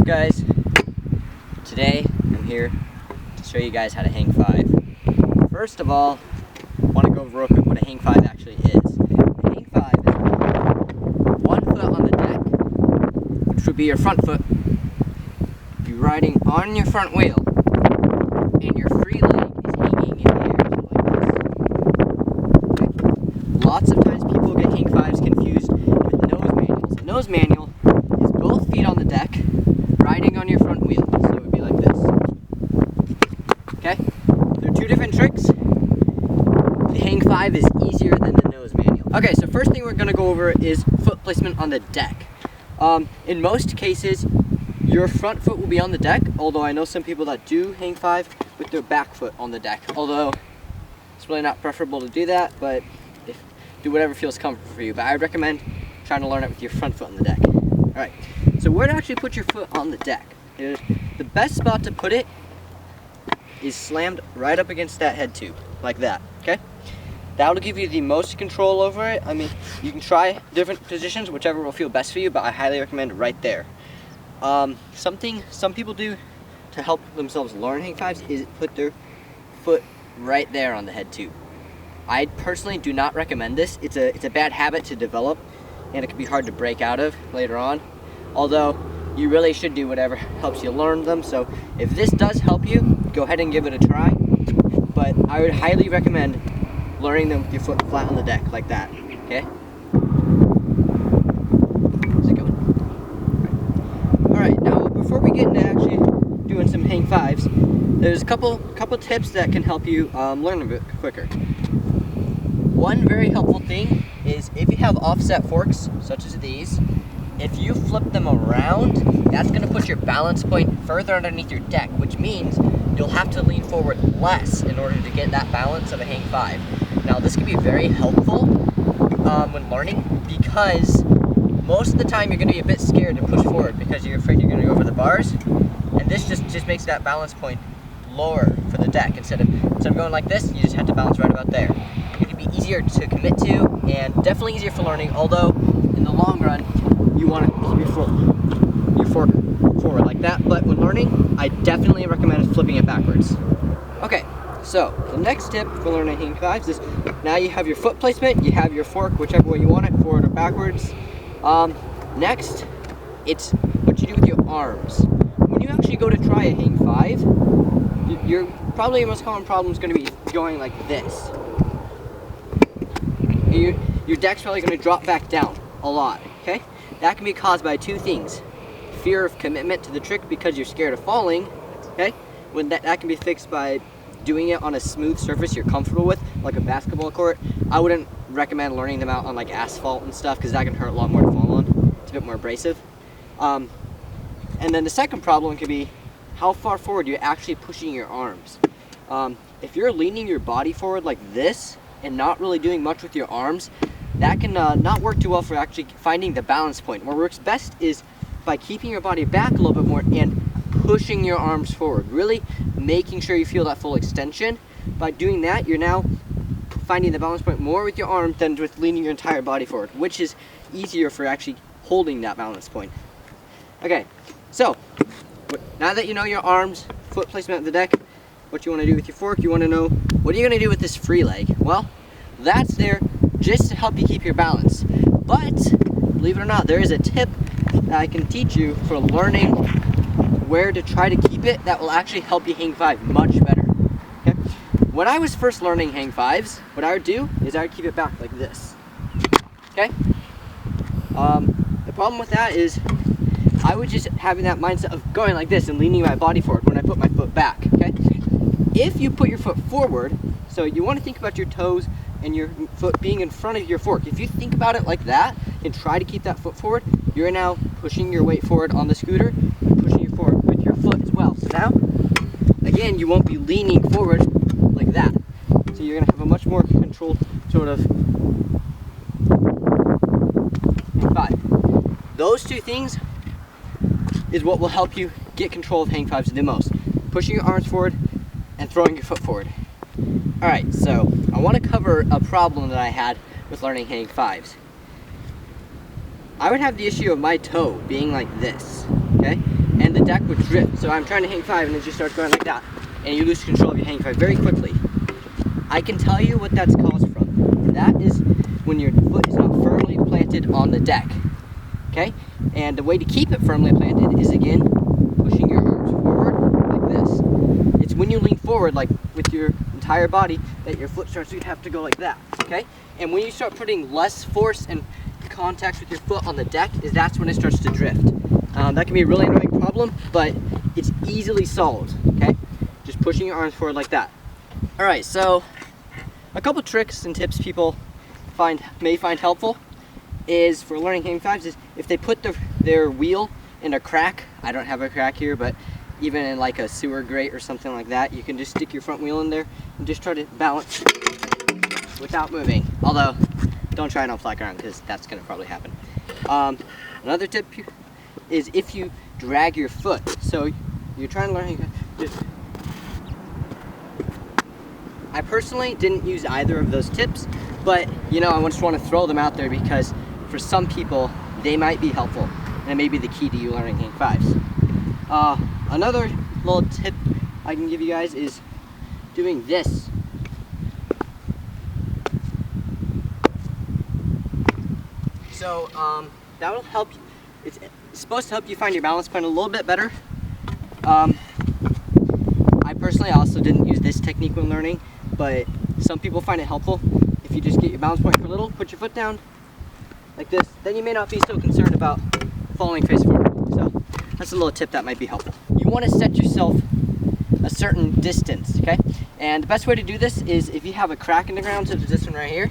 up, guys? Today I'm here to show you guys how to hang 5. First of all, I want to go over real quick what a hang 5 actually is. A hang 5 is one foot on the deck, which would be your front foot. You're riding on your front wheel, and your free leg is hanging in the air, so like this. Lots of times people get hang 5s confused with nose manuals. A nose manual is both feet on the deck, riding on your front wheel, so it would be like this. Okay? There are two different tricks. The hang 5 is easier than the nose manual. Okay, so first thing we're going to go over is foot placement on the deck. In most cases, your front foot will be on the deck, although I know some people that do hang 5 with their back foot on the deck. Although, it's really not preferable to do that, but do whatever feels comfortable for you. But I recommend trying to learn it with your front foot on the deck. Alright, so where to actually put your foot on the deck? The best spot to put it is slammed right up against that head tube, like that, okay? That'll give you the most control over it. I mean, you can try different positions, whichever will feel best for you, but I highly recommend right there. Something some people do to help themselves learn hang 5s is put their foot right there on the head tube. I personally do not recommend this. It's a bad habit to develop, and it can be hard to break out of later on. Although, you really should do whatever helps you learn them. So if this does help you, go ahead and give it a try. But I would highly recommend learning them with your foot flat on the deck, like that, okay? How's it going? Alright, now before we get into actually doing some hang 5s, there's a couple tips that can help you learn a bit quicker. One very helpful thing is if you have offset forks, such as these, if you flip them around, that's going to put your balance point further underneath your deck, which means you'll have to lean forward less in order to get that balance of a hang 5. Now this can be very helpful when learning, because most of the time you're going to be a bit scared to push forward because you're afraid you're going to go over the bars, and this just makes that balance point lower for the deck. Instead of going like this, you just have to balance right about there. It can be easier to commit to and definitely easier for learning, although in the long run you want to keep your fork forward like that, but when learning, I definitely recommend flipping it backwards. Okay, so the next tip for learning hang 5s is now you have your foot placement, you have your fork, whichever way you want it, forward or backwards. Next, it's what you do with your arms. When you actually go to try a hang 5, probably your most common problem is going to be going like this. Your deck's probably going to drop back down a lot, okay? That can be caused by two things. Fear of commitment to the trick because you're scared of falling, okay? When that can be fixed by doing it on a smooth surface you're comfortable with, like a basketball court. I wouldn't recommend learning them out on like asphalt and stuff because that can hurt a lot more to fall on. It's a bit more abrasive. And then the second problem could be how far forward you're actually pushing your arms. If you're leaning your body forward like this and not really doing much with your arms, that can not work too well for actually finding the balance point. What works best is by keeping your body back a little bit more and pushing your arms forward, really making sure you feel that full extension. By doing that, you're now finding the balance point more with your arms than with leaning your entire body forward, which is easier for actually holding that balance point. Okay, so now that you know your arms, foot placement of the deck, what you want to do with your fork, you want to know what are you going to do with this free leg. Well, that's there just to help you keep your balance. But believe it or not, there is a tip that I can teach you for learning where to try to keep it that will actually help you hang 5 much better. Okay? When I was first learning hang 5s, what I would do is I would keep it back like this. Okay? The problem with that is I was just having that mindset of going like this and leaning my body forward when I put my foot back. Okay? If you put your foot forward, so you want to think about your toes and your foot being in front of your fork. If you think about it like that and try to keep that foot forward, you're now pushing your weight forward on the scooter and pushing you forward with your foot as well. So now, again, you won't be leaning forward like that. So you're going to have a much more controlled sort of hang 5. Those two things is what will help you get control of hang 5s the most. Pushing your arms forward and throwing your foot forward. Alright, so I want to cover a problem that I had with learning hang 5s. I would have the issue of my toe being like this, okay? and the deck would drift. So I'm trying to hang 5 and it just starts going like that, and you lose control of your hang 5 very quickly. I can tell you what that's caused from. That is when your foot is not firmly planted on the deck. Okay? And the way to keep it firmly planted is, again, pushing your arms forward like this. It's when you lean forward, like with your entire body, that your foot starts to have to go like that. Okay? And when you start putting less force and contact with your foot on the deck, that's when it starts to drift. That can be a really annoying problem, but it's easily solved. Okay? Just pushing your arms forward like that. All right, so a couple tricks and tips people may find helpful is for learning hang 5s is if they put their wheel in a crack. I don't have a crack here, but even in like a sewer grate or something like that, you can just stick your front wheel in there and just try to balance without moving. Although, don't try it on flat ground because that's going to probably happen. Another tip is if you drag your foot. So you're trying to learn I personally didn't use either of those tips, but you know, I just want to throw them out there because for some people they might be helpful and it may be the key to you learning hang 5s. Another little tip I can give you guys is doing this. So that will help you. It's supposed to help you find your balance point a little bit better. I personally also didn't use this technique when learning, but some people find it helpful. If you just get your balance point for a little, put your foot down like this, then you may not be so concerned about falling face forward. So that's a little tip that might be helpful. You want to set yourself a certain distance, okay? And the best way to do this is if you have a crack in the ground, such as this one right here,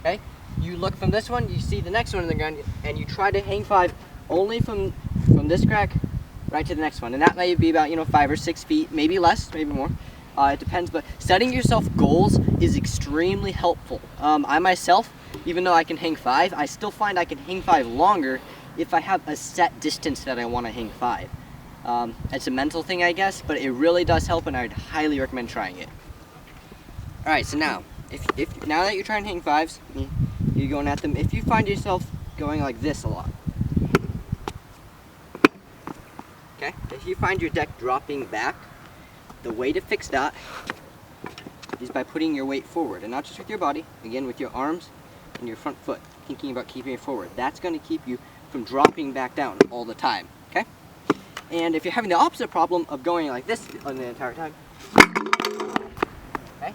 okay? You look from this one, you see the next one in the ground, and you try to hang 5 only from this crack right to the next one. And that may be about, 5 or 6 feet, maybe less, maybe more. It depends, but setting yourself goals is extremely helpful. I myself, even though I can hang 5, I still find I can hang 5 longer if I have a set distance that I want to hang 5. It's a mental thing, I guess, but it really does help, and I'd highly recommend trying it. All right, so now, if now that you're trying to hang 5s, you're going at them. If you find yourself going like this a lot, okay, if you find your deck dropping back, the way to fix that is by putting your weight forward, and not just with your body, again with your arms and your front foot, thinking about keeping it forward. That's going to keep you from dropping back down all the time, okay? And if you're having the opposite problem of going like this the entire time, okay,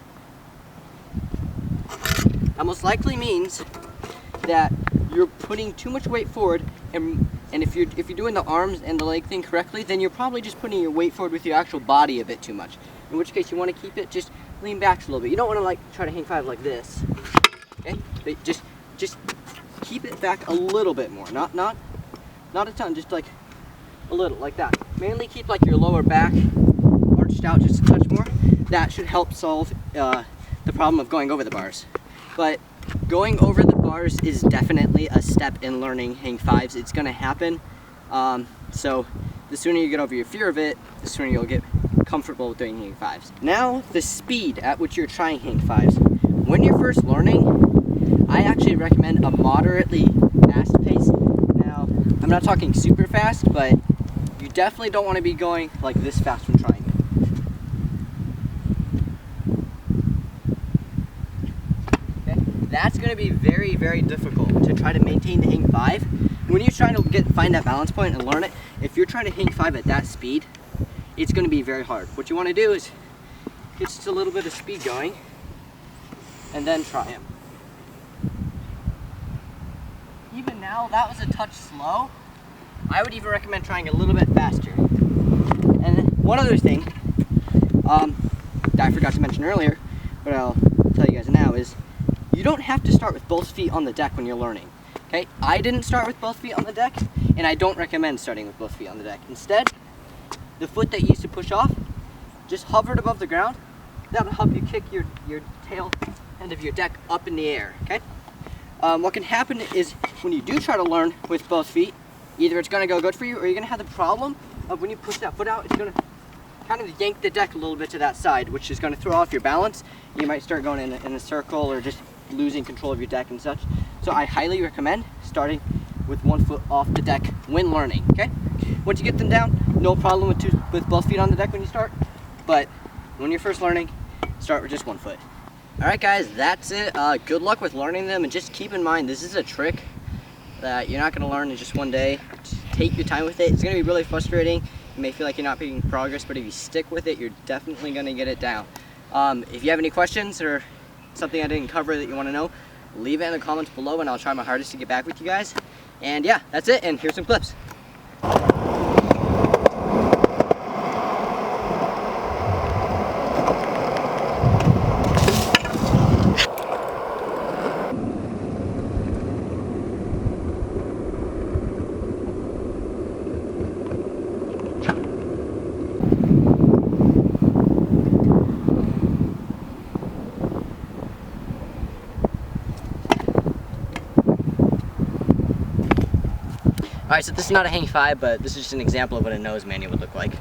that most likely means that you're putting too much weight forward, and if you're doing the arms and the leg thing correctly, then you're probably just putting your weight forward with your actual body a bit too much. In which case you want to keep it, just lean back a little bit. You don't want to try to hang 5 like this, okay? But just keep it back a little bit more, not a ton, just like a little, like that. Mainly keep like your lower back arched out just a touch more. That should help solve the problem of going over the bars. But going over the bars is definitely a step in learning hang 5s. It's going to happen. So the sooner you get over your fear of it, the sooner you'll get comfortable with doing hang 5s. Now, the speed at which you're trying hang 5s. When you're first learning, I actually recommend a moderately fast pace. Now, I'm not talking super fast, but you definitely don't want to be going like this fast when trying it. That's going to be very, very difficult to try to maintain the hang 5. When you're trying to find that balance point and learn it, if you're trying to hang 5 at that speed, it's going to be very hard. What you want to do is get just a little bit of speed going and then try them. Even now, that was a touch slow. I would even recommend trying a little bit faster. And one other thing that I forgot to mention earlier, but I'll tell you guys now, is you don't have to start with both feet on the deck when you're learning. Okay? I didn't start with both feet on the deck, and I don't recommend starting with both feet on the deck. Instead, the foot that you used to push off, just hovered above the ground. That'll help you kick your tail end of your deck up in the air. Okay? What can happen is when you do try to learn with both feet, either it's going to go good for you, or you're going to have the problem of when you push that foot out, it's going to kind of yank the deck a little bit to that side, which is going to throw off your balance. You might start going in a circle or just losing control of your deck and such. So I highly recommend starting with one foot off the deck when learning, okay? Once you get them down, no problem with both feet on the deck when you start. But when you're first learning, start with just one foot. All right, guys, that's it. Good luck with learning them, and just keep in mind this is a trick that you're not going to learn in just one day. Just take your time with it. It's going to be really frustrating. You may feel like you're not making progress, but if you stick with it, you're definitely going to get it down. If you have any questions or something I didn't cover that you want to know, leave it in the comments below and I'll try my hardest to get back with you guys. And yeah, that's it, and here's some clips. Alright, so this is not a hang 5, but this is just an example of what a nose manual would look like.